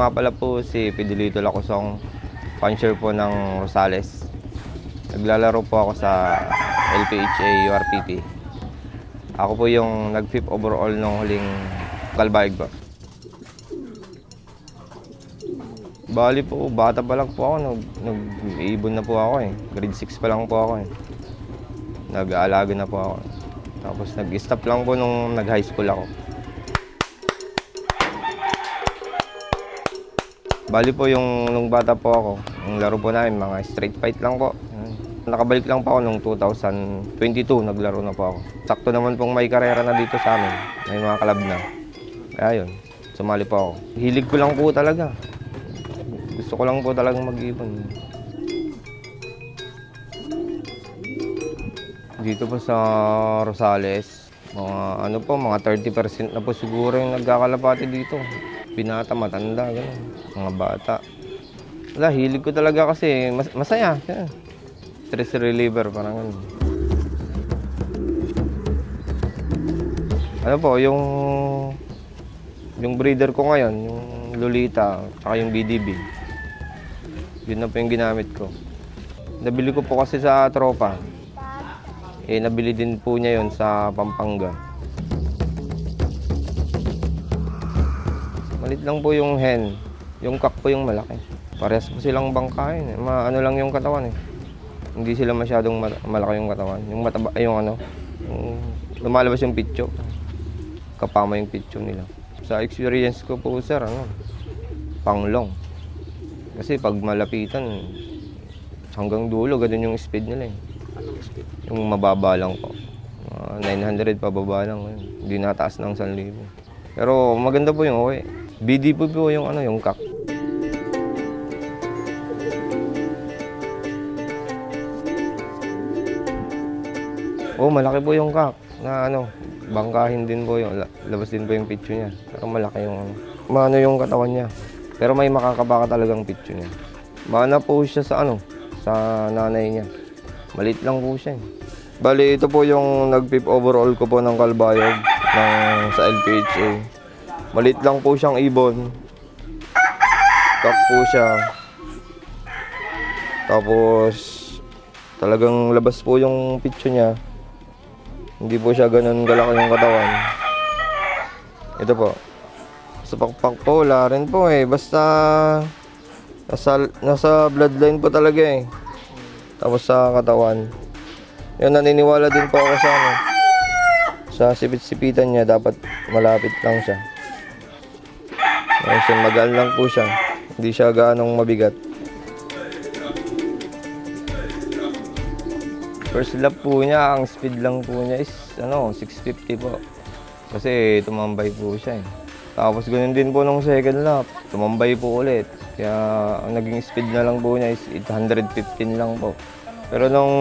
nga pala po si Fidelito Lacosong, puncher po ng Rosales. Naglalaro po ako sa LPHA URPP. Ako po yung nag-5th overall nung huling Kalbayog po. Bali po, bata pa lang po ako, nag-iibon na po ako eh. Grade 6 pa lang po ako eh. Nag-aalaga na po ako. Tapos nag-stop lang po nung nag-high school ako. Bali po yung nung bata po ako, yung laro po namin, mga street fight lang po. Nakabalik lang po ako nung 2022, naglaro na po ako. Sakto naman pong may karera na dito sa amin, may mga kalab na. Kaya yun, sumali po ako. Hilig ko lang po talaga. Gusto ko lang po talagang mag-ipon. Dito po sa Rosales, mga 30% na po siguro yung nagkakalapati dito. Binata, matanda, gano'n. Mga bata. Wala, hilig ko talaga kasi masaya. Stress reliever, parang gano'n. Ano po, yung breeder ko ngayon, yung Lolita, tsaka yung BDB. Yun na po yung ginamit ko. Nabili ko po kasi sa tropa. Nabili din po niya yun sa Pampanga. Malit lang po yung hen. Yung cock po yung malaki. Parehas po silang bangkain. Ano lang yung katawan eh. Hindi sila masyadong malaki yung katawan. Yung mataba, yung lumalabas yung pitcho. Kapama yung pitcho nila. Sa experience ko po sir, panglong. Kasi pag malapitan, hanggang dulo, ganun yung speed nila eh. Yung mababa lang po. 900 pababa lang. Hindi nataas ng 1,000. Pero maganda po yung okay. BD po yung yung cock. Malaki po yung cock na bangkahin din po yung labas din po yung pitcho niya. Pero malaki yung yung katawan niya. Pero may makakabaka talagang pitcho niya. Mana po siya sa sa nanay niya. Maliit lang po siya. Bali, ito po yung nag-5th overall ko po ng Kalbayog sa LPHA. Maliit lang po siyang ibon. Cock po siya. Tapos, talagang labas po yung pitcho niya. Hindi po siya ganun galaki yung katawan. Ito po. Sa pakpak po, wala rin po eh. Basta, nasa bloodline po talaga eh. Tapos sa katawan. Yun, naniniwala din po ako sa sipit-sipitan niya, dapat malapit lang siya. Ayun, magaan lang po siya. Hindi siya gaanong mabigat. First lap po niya, ang speed lang po niya is 650 po. Kasi tumambay po siya eh. Tapos ganun din po nung second lap, tumambay po ulit. Kaya ang naging speed na lang po niya is 815 lang po. Pero nung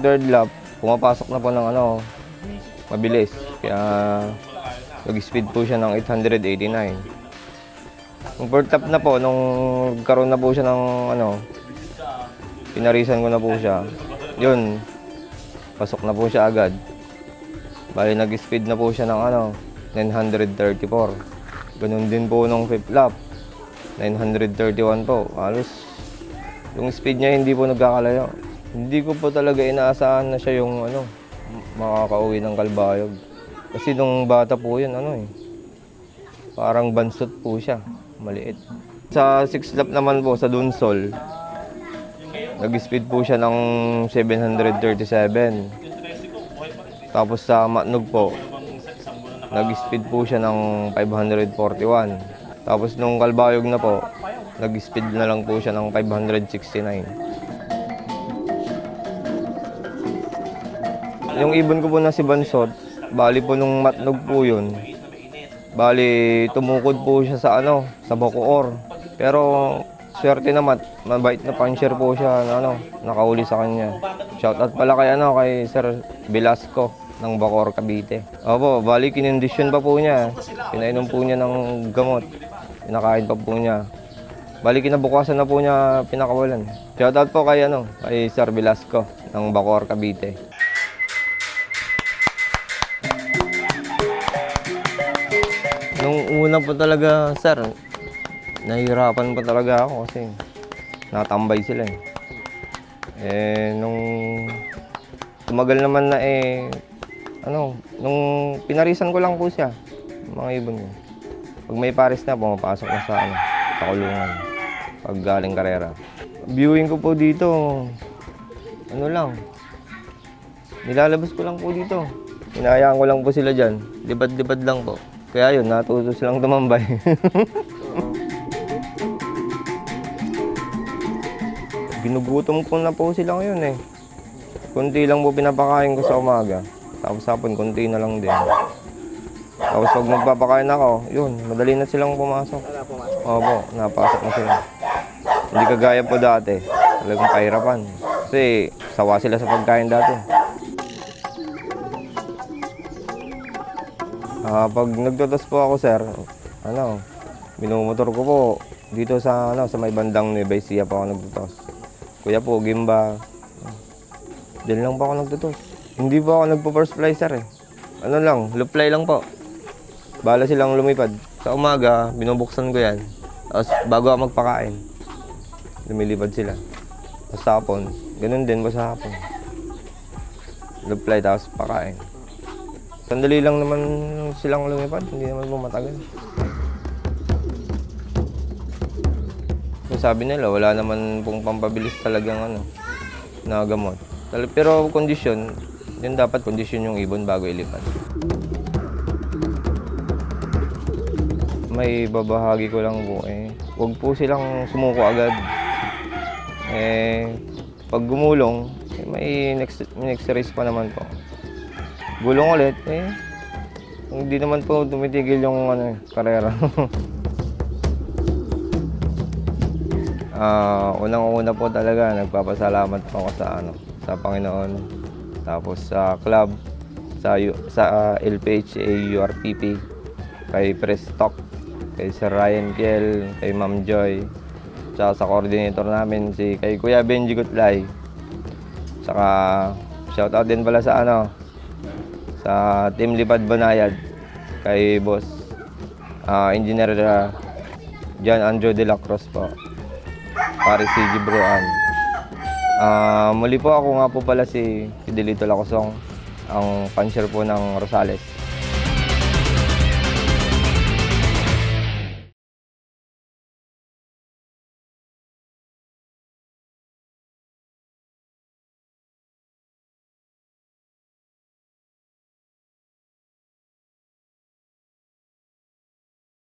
third lap, pumapasok na po ng mabilis. Kaya nag-speed po siya ng 889. Nung fourth lap na po, nung karoon na po siya ng pinarisan ko na po siya. Yun, pasok na po siya agad. Bali nag-speed na po siya ng 934. Ganun din po nung fifth lap. 931 po. Halos yung speed niya hindi po nagkakalayo. Hindi ko po talaga inaasahan na siya yung makakauwi ng Kalbayog. Kasi nung bata po yun, parang bansot po siya, maliit. Sa 6th lap naman po, sa Dunsol, nag-speed po siya ng 737. Tapos sa Matnog po, nag-speed po siya ng 541. Tapos nung Kalbayog na po, nag-speed na lang po siya ng 569. Yung ibon ko po na si Bansot, bali po nung Matnog po yun. Bali tumukod po siya sa sa Bacoor. Pero swerte naman, mabait na puncher po siya na nakauli sa kanya. Shoutout pala kay Sir Velasco ng Bacoor, Cavite. Opo, bali kinondisyon pa po niya. Pinainom po niya ng gamot. Pinakain pa po niya. Bali kinabukasan na po niya pinakawalan. Shoutout po kay Sir Velasco ng Bacoor, Cavite. Nung una po talaga, sir, nahihirapan pa talaga ako kasi natambay sila eh. Nung tumagal naman na nung pinarisan ko lang po siya, mga ibon ko. Pag may pares na, pumapasok na sa kulungan. Pag galing karera. Viewing ko po dito, nilalabas ko lang po dito. Hinahayaan ko lang po sila dyan. Libad-libad lang po. Kaya yun, natuto silang tumambay. Ginugutom ko na po sila ngayon eh. Kunti lang po pinapakain ko sa umaga. Tapos hapon, kunti na lang din. Tapos pag magpapakain ako, yun, madali na silang pumasok. Opo, napasok na sila. Hindi kagaya po dati. Talagang kahirapan. Kasi sawa sila sa pagkain dati. Pag nagtotos po ako, sir, minumotor ko po dito sa may bandang Nueva Ecija po ako nagtotos. Kuya po, Gimba. Diyan lang po ako nagtotos. Hindi po ako nagpo-first fly, sir eh. Loop fly lang po. Bala silang lumipad. Sa umaga, binubuksan ko yan. Tapos bago ako magpakain, lumilipad sila. Tapos sa hapon, ganun din po sa hapon. Loop fly, tapos pakain. Sandali lang naman silang lumipad, hindi naman po matagal. Sabi nila, wala naman pong pampabilis talagang na gamot. Pero kondisyon, yun dapat kondisyon yung ibon bago ilipad. May babahagi ko lang po huwag po silang sumuko agad. Pag gumulong, may next race pa naman po. Gulong ulit, hindi naman po tumitigil yung karera. Unang-una po talaga, nagpapasalamat po ako sa Panginoon. Tapos sa club, sa LPHA URPP, kay Prestock, kay Sir Ryan Kiel, kay Ma'am Joy, tsaka sa coordinator namin, kay Kuya Benji Gutlay. Saka shoutout din pala sa Team Lipad Banayad, kay Boss Engineer John Andrew de la Cruz po. Pare si Gibroan. Muli po ako nga po pala si Delito Lacosong, ang puncher po ng Rosales.